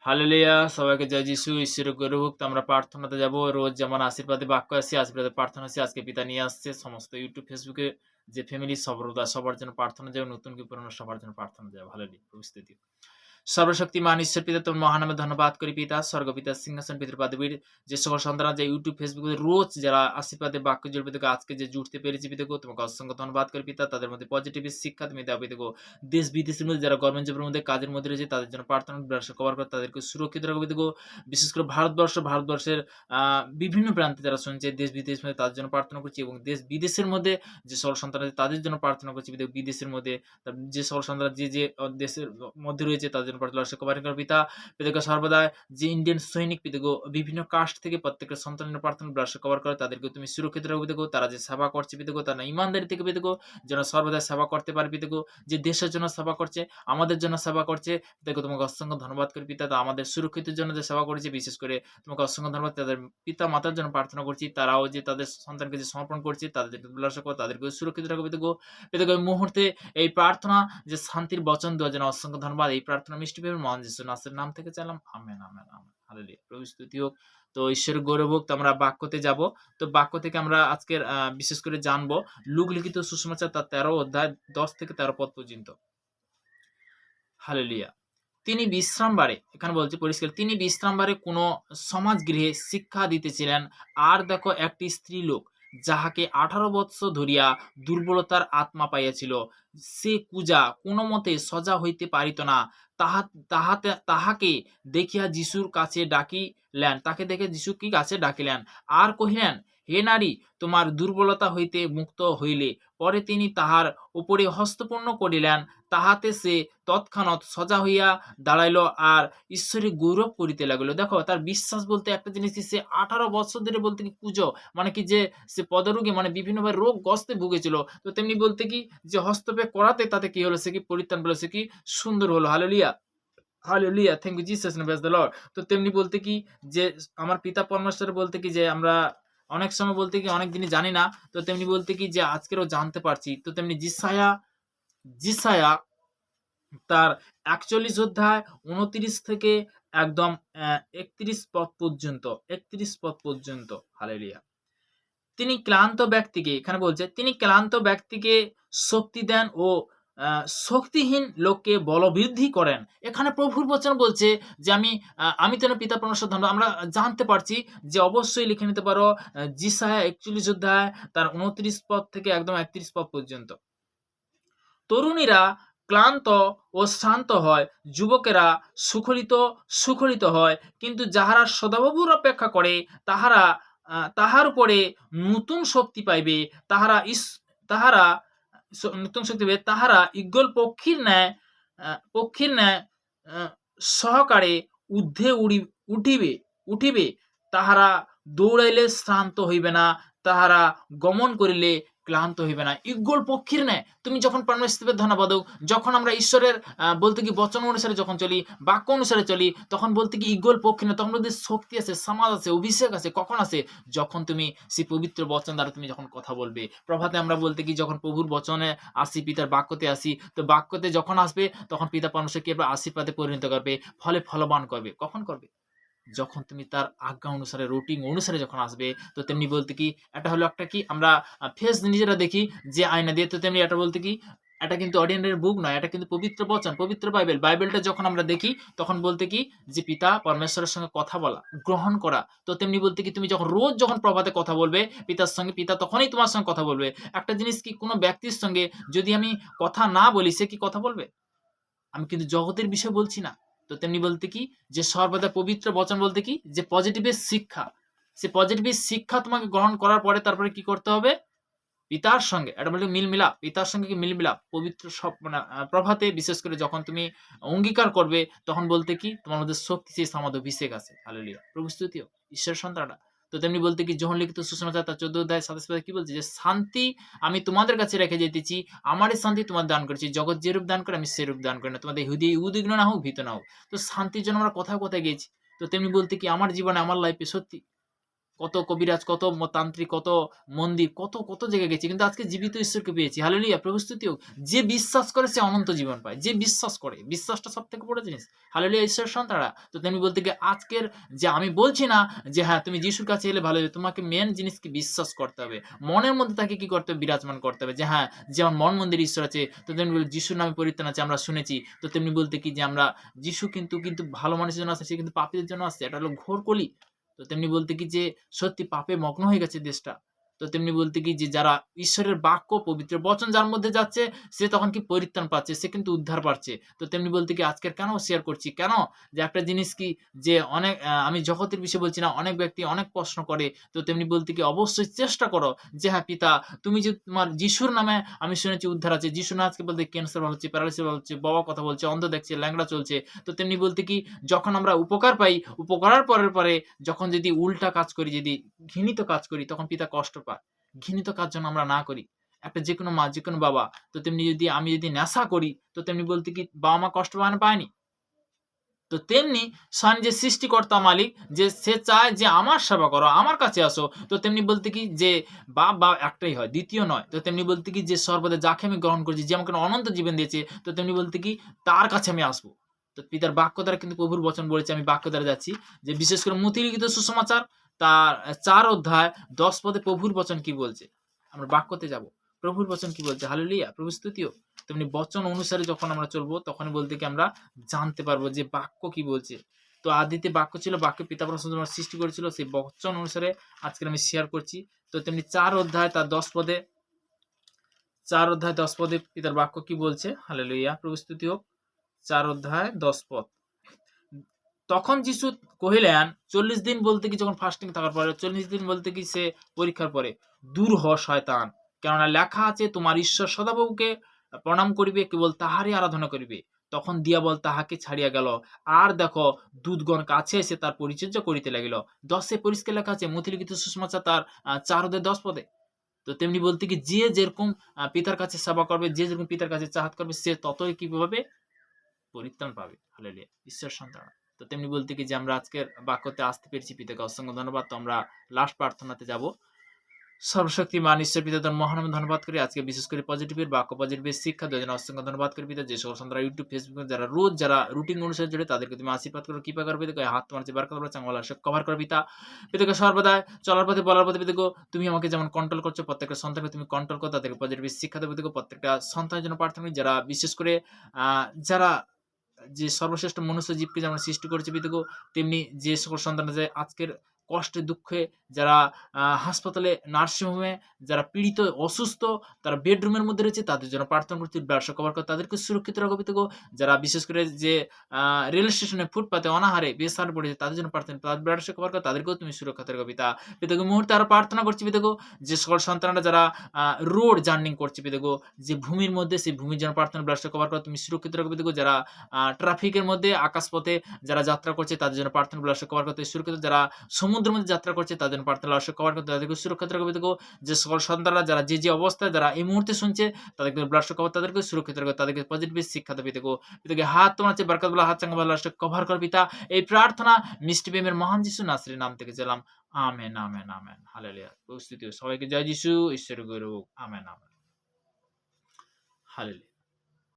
Hallelujah! সবাইকে জয় যিশু। ঈশ্বরের গৌরব হোক। তো আমরা প্রার্থনাতে যাব। রোজ যেমন আশীর্বাদে বাক্য আসছে, আশীর্বাদে প্রার্থনা আসছে। আজকে পিতা নিয়ে আসছে। সমস্ত YouTube, Facebook এ যে ফ্যামিলি সবার জন্য প্রার্থনা যাবে। নতুন কি পুরানো সবার জন্য প্রার্থনা যাবে। হালেলুয়া! প্রভু স্তুতি। সর্বশক্তিমান ঈশ্বর পিতা তোর মহানামে ধন্যবাদ করি পিতা, স্বর্গপিতা সিংহাসন পিতৃ পাদবীর যে সকল সন্তান যে ইউটিউব ফেসবুকে রোজ যারা আশীর্বাদে বাক্য জুড়বে থেকে আজকে যে জুড়তে পেরেছি পিতা গো, তোমাকে অসংখ্য ধন্যবাদ করি পিতা। তাদের মধ্যে পজিটিভ শিক্ষা তুমি দাও পিতা গো। দেশ বিদেশের মধ্যে যারা গভর্নমেন্ট জবের মধ্যে কাজের মধ্যে রয়েছে তাদের জন্য প্রার্থনা কভার করে তাদেরকে সুরক্ষিত রাখো পিতা গো। বিশেষ করে ভারতবর্ষের বিভিন্ন প্রান্তে যারা শুনছে দেশ বিদেশ মধ্যে তাদের জন্য প্রার্থনা করছি এবং দেশ বিদেশের মধ্যে যে সকল সন্তান আছে তাদের জন্য প্রার্থনা করছি পিতা। বিদেশের মধ্যে যে সকল সন্তান যে দেশের মধ্যে রয়েছে তাদের জন্য প্রার্থনা কভার করে পিতা। পিতাকে সর্বদা যে ইন্ডিয়ান সৈনিক পিতাগো বিভিন্ন কাস্ট থেকে প্রত্যেকটা সন্তানের প্রার্থনা কভার করে তাদেরকে তুমি সুরক্ষিত রাখো পিতাগো। তারা যে সেবা করছে পিতাগো তারা ইমানদারি থেকে পিতাগো যেন সর্বদা সেবা করতে পারে পিতাগো। যে দেশের জন্য সেবা করছে, আমাদের জন্য সেবা করছে পিতাগো, তোমাকে অসংখ্য ধন্যবাদ করি পিতা। তা আমাদের সুরক্ষিতের জন্য যে সেবা করেছে বিশেষ করে তোমাকে অসংখ্য ধন্যবাদ। তাদের পিতা মাতার জন্য প্রার্থনা করছি, তারাও যে তাদের সন্তানকে যে সমর্পণ করছে তাদেরকে তাদেরকে সুরক্ষিত রাখো পিতাগো। পিতাগো এই মুহূর্তে এই প্রার্থনা যে শান্তির বচন দেওয়ার জন্য অসংখ্য ধন্যবাদ। এই প্রার্থনা মিষ্টি পেয়ে মহান যিশু নাসেরের নাম থেকে চাইলাম। Amen, amen, amen. হালেলুয়া। প্রভু স্তুতি হোক। তো ঈশ্বরের গৌরব হোক। তো আমরা বাক্যতে যাব। তো বাক্য থেকে আমরা আজকের বিশেষ করে জানবো লূক লিখিত সুসমাচার তার 13 অধ্যায় 10 থেকে 13 পদ পর্যন্ত। হালেলুয়া। তিনি বিশ্রামবারে, এখানে বলছে পরিষ্কার, তিনি বিশ্রামবারে কোন সমাজগৃহে শিক্ষা দিতেছিলেন। আর দেখো একটি স্ত্রীলোক যাহাকে 18 বৎসর ধরিয়া দুর্বলতার আত্মা পাইয়াছিল, সে কুজা কোনো মতে সজা হইতে পারিত না। তাহাকে দেখিয়া যিশুর কাছে ডাকিলেন, তাকে দেখে যিশু কি কাছে ডাকিলেন আর কহিলেন, হে নারী, তোমার দুর্বলতা হইতে মুক্ত হইলে। পরে তিনি তাহার উপরে হস্তপূর্ণ করিলেন, তাহাতে সে তৎক্ষণাৎ সজা হইয়া দাঁড়াইল আর ঈশ্বরে গৌরব করিতে লাগলো। দেখো তার বিশ্বাস বলতে একটা জিনিস, সে 18 বছর ধরে বলতে কি কুজো মানে কি যে সে পদরোগে মানে বিভিন্নভাবে রোগ গ্রস্তে ভুগেছিল। তো তেমনি বলতে কি যে হস্তক্ষেপ করাতে তাতে কি হলো, সে কি পরিত্রাণ পেল, সে কি সুন্দর হলো। Hallelujah, hallelujah, thank you Jesus, praise the Lord. তো তেমনি বলতে কি যে আমার পিতা পরমেশ্বর বলতে কি যে আমরা অনেক সময় বলতে কি অনেক জিনিস জানি না, তো তেমনি বলতে কি যে আজকেরও জানতে পারছি। তো তেমনি জিসায়া তার 41 অধ্যায় 29 থেকে একদম 31 পদ পর্যন্ত, 31 পদ পর্যন্ত। হালেলুয়া। তিনি ক্লান্ত ব্যক্তিকে, এখানে বলছে তিনি ক্লান্ত ব্যক্তিকে শক্তি দেন ও শক্তিহীন লোককে বলবৃদ্ধি করেন। এখানে প্রভুর বচন বলছে যে আমি যেন পিতা পরমেশ্বর ধন্য। আমরা জানতে পারছি যে অবশ্যই লিখে নিতে পারো যিশায়া 41 অধ্যায় তার 29 পদ থেকে একদম 31 পদ পর্যন্ত। তরুণীরা ক্লান্ত ও শ্রান্ত হয়, যুবকেরা সুখলিত হয়, কিন্তু যাহারা সদাপ্রভুর অপেক্ষা করে তাহার উপরে নতুন শক্তি পাইবে। তাহারা নতুন শক্তি পাইবে, তাহারা ঈগল পক্ষীর ন্যায় সহকারে ঊর্ধ্বে উঠিবে। তাহারা দৌড়াইলে শ্রান্ত হইবে না, তাহারা গমন করিলে ক্লান্ত হইবে না। ঈগল পক্ষীর ন্যায় তুমি যখন পরমেশ্বরের ধন্যবাদ হোক, যখন আমরা ঈশ্বরের বলতে কি বচন অনুসারে যখন চলি, বাক্য অনুসারে চলি, তখন বলতে কি ঈগল পক্ষী না, তখন বলতে শক্তি আছে, সমাজ আছে, অভিষেক আছে। কখন আছে? যখন তুমি সেই পবিত্র বচন দ্বারা তুমি যখন কথা বলবে। প্রভাতে আমরা বলতে কি যখন প্রভুর বচনে আসি, পিতার বাক্যতে আসি, তো বাক্যতে যখন আসবে তখন পিতা পরমেশ্বরকে আশীর্বাদে পরিণত করবে, ফলে ফলবান করবে। কখন করবে? যখন তুমি তার আজ্ঞা অনুসারে রুটিন অনুসারে যখন আসবে। তো তেমনি বলতে কি এটা হলো একটা কি আমরা ফেস নিজেরা দেখি যে আয়না দিয়ে, তো তেমনি এটা বলতে কি এটা কিন্তু অর্ডিনারি বুক নয়, এটা কিন্তু পবিত্র বচন, পবিত্র বাইবেলটা যখন আমরা দেখি তখন বলতে কি যে পিতা পরমেশ্বরের সঙ্গে কথা বলা, গ্রহণ করা। তো তেমনি বলতে কি তুমি যখন রোজ যখন প্রভাতে কথা বলবে পিতার সঙ্গে, পিতা তখনই তোমার সঙ্গে কথা বলবে। একটা জিনিস কি, কোনো ব্যক্তির সঙ্গে যদি আমি কথা না বলি সে কি কথা বলবে? আমি কিন্তু জগতের বিষয় বলছি না। তো তেমনি বলতে কি যে সর্বদা পবিত্র বচন বলতে কি যে পজিটিভের শিক্ষা, সে পজিটিভের শিক্ষা তোমাকে গ্রহণ করার পরে তারপরে কি করতে হবে? পিতার সঙ্গে এটা বলতে মিলমিলাপ, পিতার সঙ্গে কি মিলমিলাপ, পবিত্র সব মানে প্রভাতে বিশেষ করে যখন তুমি অঙ্গীকার করবে তখন বলতে কি তোমার মধ্যে শক্তি সেই সমাধ অভিষেক আছে। হালেলুয়া, প্রভু স্তুতি হোক, ঈশ্বরের সন্তানরা। তো তেমনি বলতে কি যোহন লিখিত সুসমাচার তার 14 অধ্যায় 27 পদে কি বলছে যে শান্তি আমি তোমাদের কাছে রেখে যেতেছি, আমারই শান্তি তোমার দান করেছি। জগৎ যেরূপ দান করে আমি সেরূপ দান করি না, তোমাদের হৃদয়ে উদ্বিগ্ন না হোক, ভীত না হোক। তো শান্তির জন্য আমরা কোথায় গিয়েছি। তো তেমনি বলতে কি আমার জীবনে আমার লাইফে সত্যি কত কবিরাজ, কত তান্ত্রিক, কত মন্দির, কত কত জায়গায় গেছি, কিন্তু আজকে জীবিত ঈশ্বরকে পেয়েছি। হালেলুয়া, প্রভু স্তুতি হোক। যে বিশ্বাস করে সে অনন্ত জীবন পায়। যে বিশ্বাস করে, বিশ্বাসটা সবথেকে বড় জিনিস। হালেলুয়া, ঈশ্বরের সন্তানরা। তো তেমনি বলতে গিয়ে আজকের যে আমি বলছি না যে হ্যাঁ তুমি যিশুর কাছে এলে ভালো হবে, তোমাকে মেন জিনিস কি বিশ্বাস করতে হবে। মনের মধ্যে তাকে কি করতে হবে, বিরাজমান করতে হবে যে হ্যাঁ যেমন মন মন্দির ঈশ্বর আছে, তো তেমনি যিশুর নামে পরিত্রাণ আছে আমরা শুনেছি। তো তেমনি বলতে কি যে আমরা যিশু কিন্তু কিন্তু ভালো মানুষের জন্য আসছে, সে কিন্তু পাপীদের জন্য আসছে। এটা হলো ঘোর কলি। তো তেমনি বলতে কি যে সত্যি পাপে মগ্ন হয়ে গেছে দেশটা। তো তেমনি বলতে কি যে যারা ঈশ্বরের বাক্য, পবিত্র বচন যার মধ্যে যাচ্ছে, সে তখন কি পরিত্রাণ পাচ্ছে, সে কিন্তু উদ্ধার পাচ্ছে। তো তেমনি বলতে কি আজকের কেন শেয়ার করছি, কেন যে একটা জিনিস কি যে অনেক আমি জগতের বিষয়ে বলছি না, অনেক ব্যক্তি অনেক প্রশ্ন করে। তো তেমনি বলতে কি অবশ্যই চেষ্টা করো যে হ্যাঁ পিতা, তুমি যে তোমার যিশুর নামে আমি শুনেছি উদ্ধার আছে। যিশু না আজকে বলতে ক্যান্সার ভালো হচ্ছে, প্যারালাইসিস ভালো হচ্ছে, বাবা কথা বলছে, অন্ধ দেখছে, ল্যাংড়া চলছে। তো তেমনি বলতে কি যখন আমরা উপকার পাই, উপকারের পরে যখন যদি উল্টা কাজ করি, যদি ঘৃণিত কাজ করি, তখন পিতা কষ্ট পায়। ঘৃণিত কাজ যেন আমরা না করি। একটা যেকোনো মা, যেকোনো বাবা, তো তেমনি যদি আমি যদি নেশা করি, তো তেমনি বলতে কি বাবা-মা কষ্ট পায়নি? তো তেমনি স্বয়ং যে সৃষ্টিকর্তা মালিক, যে সে চায় যে আমার সেবা করো, আমার কাছে আসো। তো তেমনি বলতে কি যে বাপ একটাই হয়, দ্বিতীয় নয়। তো তেমনি বলতে কি যে সর্বদা যাকে আমি গ্রহণ করেছি, যে আমাকে অনন্ত জীবন দিয়েছে, তো তেমনি বলতে কি তার কাছে আমি আসবো। তো পিতার বাক্য দ্বারা কিন্তু প্রভুর বচন বলেছে, আমি বাক্য দ্বারা যাচ্ছি যে বিশেষ করে মথি লিখিত সুসমাচার তার ৪ অধ্যায় ১০ পদে প্রভুর বচন কি বলছে? আমরা বাক্যতে যাব। প্রভুর বচন কি বলছে? হালেলুয়া! প্রভু স্তুতিও। তেমনি বচন অনুসারে যখন আমরা চলবো, তখনই বলতে কি আমরা জানতে পারবো যে বাক্য কি বলছে। তো আদিতে বাক্য ছিল, বাক্য পিতা পরমেশ্বর সৃষ্টি করেছিল, সেই বচন অনুসারে আজকে আমি শেয়ার করছি। তো তেমনি ৪ অধ্যায় তার ১০ পদে, ৪ অধ্যায় ১০ পদে পিতার বাক্য কি বলছে? হালেলুয়া! প্রভু স্তুতি হোক। ৪ অধ্যায় ১০ পদ। তখন যিশু কহিলেন, ৪০ দিন বলতে কি যখন ফাস্টিং থাকার পরে, ৪০ দিন বলতে কি সে পরীক্ষার পরে, দূর হ শয়তান, কেননা লেখা আছে তোমার ঈশ্বর সদাপ্রভুকে প্রণাম করিবে, কেবল তাহারই আরাধনা করিবে। তখন দিয়াবল তাহাকে ছাড়িয়া গেল। আর দেখো দূতগণ কাছে এসে তার পরিচর্যা করিতে লাগিল। ১০ পরিষ্কার লেখা আছে, মথি লিখিত সুসমাচার তার ৪ অধ্যায় ১০ পদে। তো তেমনি বলতে কি যে যেরকম পিতার কাছে সেবা করবে, যে যেরকম পিতার কাছে চাহাত করবে, সে ততই কি পাবে? পরিত্রাণ পাবে। হালেলুয়া! ঈশ্বরের সন্তানরা। তো তেমনি বলতে কি যে আমরা আজকের বাক্যতে আসতে পেরেছি, পিতাকে অসংখ্য ধন্যবাদ। তো আমরা লাস্ট প্রার্থনাতে যাব। সর্বশক্তিমান ঈশ্বর পিতা তোর মহানামে ধন্যবাদ করি। আজকে বিশেষ করে পজিটিভের বাক্য, পজিটিভের শিক্ষা দেওয়ার জন্য অসংখ্য ধন্যবাদ করি পিতা। যে সকল সন্তানরা ইউটিউব, ফেসবুকে যারা রোজ যারা রুটিন অনুসারে জুড়ে, তাদেরকে তুমি আশীর্বাদ করো, কৃপা করো পিতাকে। হাত তোমার যে বার করো, চাঙ্গলা কভার করো পিতা। পিতাকে সর্বদা চলার পথে, বলার পথে পিতাকে তুমি আমাকে যেমন কন্ট্রোল করছো, প্রত্যেকটা সন্তানকে তুমি কন্ট্রোল করো, তাদেরকে পজিটিভ শিক্ষা দেবে পিতাকে। প্রত্যেকটা সন্তানের জন্য প্রার্থনা করি, যারা বিশেষ করে যারা যে সর্বশ্রেষ্ঠ মনুষ্য জীবকে যেমন সৃষ্টি করেছে পিতাগো, তেমনি যে সকল সন্তানরা যে আজকের কষ্টে দুঃখে যারা হাসপাতালে, নার্সিং হোমে যারা পীড়িত, অসুস্থ, তারা বেডরুমের মধ্যে রয়েছে, তাদের জন্য প্রার্থনা করছি, ব্যবসা কভার করো, তাদেরকে সুরক্ষিত রাখো পিতাগো। যারা বিশেষ করে যে রেল স্টেশনে ফুটপাতে অনাহারে বেসাহারা পড়েছে, তাদের জন্য প্রার্থনা, তাদের ব্যবসা কভার করো, তাদেরকেও তুমি সুরক্ষিত রাখো পিতা। পিতাগো মুহূর্তে আরো প্রার্থনা করছি পিতাগো, যে সকল সন্তানরা যারা রোড জার্নিং করছে পিতাগো, যে ভূমির মধ্যে, সেই ভূমির জন্য প্রার্থনা, ব্যবসা কভার করো, তুমি সুরক্ষিত রাখো পিতাগো। যারা ট্রাফিকের মধ্যে, আকাশপথে যারা যাত্রা করছে, তাদের জন্য প্রার্থনা, ব্যবসা কভার করতে সুরক্ষিত। যারা সমুদ্রের মধ্যে যাত্রা করছে, তাদের জন্য প্রার্থনা, ব্যবসা কভার করতে, তাদেরকে সুরক্ষিত রাখো পিতাগো। যে সকল সন্তানরা যারা যে অবস্থায় যারা এই মুহূর্তে শুনছে, তাদেরকে ব্যবসা কভার, তাদেরকে সুরক্ষিত রাখো, তাদেরকে পজিটিভ শিক্ষা দেবে পিতাগো। পিতাকে হাত তোমার চেয়ে বরকত বলা, হাত চাঙ্গা বলা, কভার কর পিতা। এই প্রার্থনা মিষ্টি প্রেমের মহান যিশু নাসরির নাম থেকে চাইলাম। Amen, amen, amen. হালেলুয়া। উপস্থিত সবাইকে জয় যিশু, ঈশ্বর গুরু। Amen, amen. হালেলুয়া।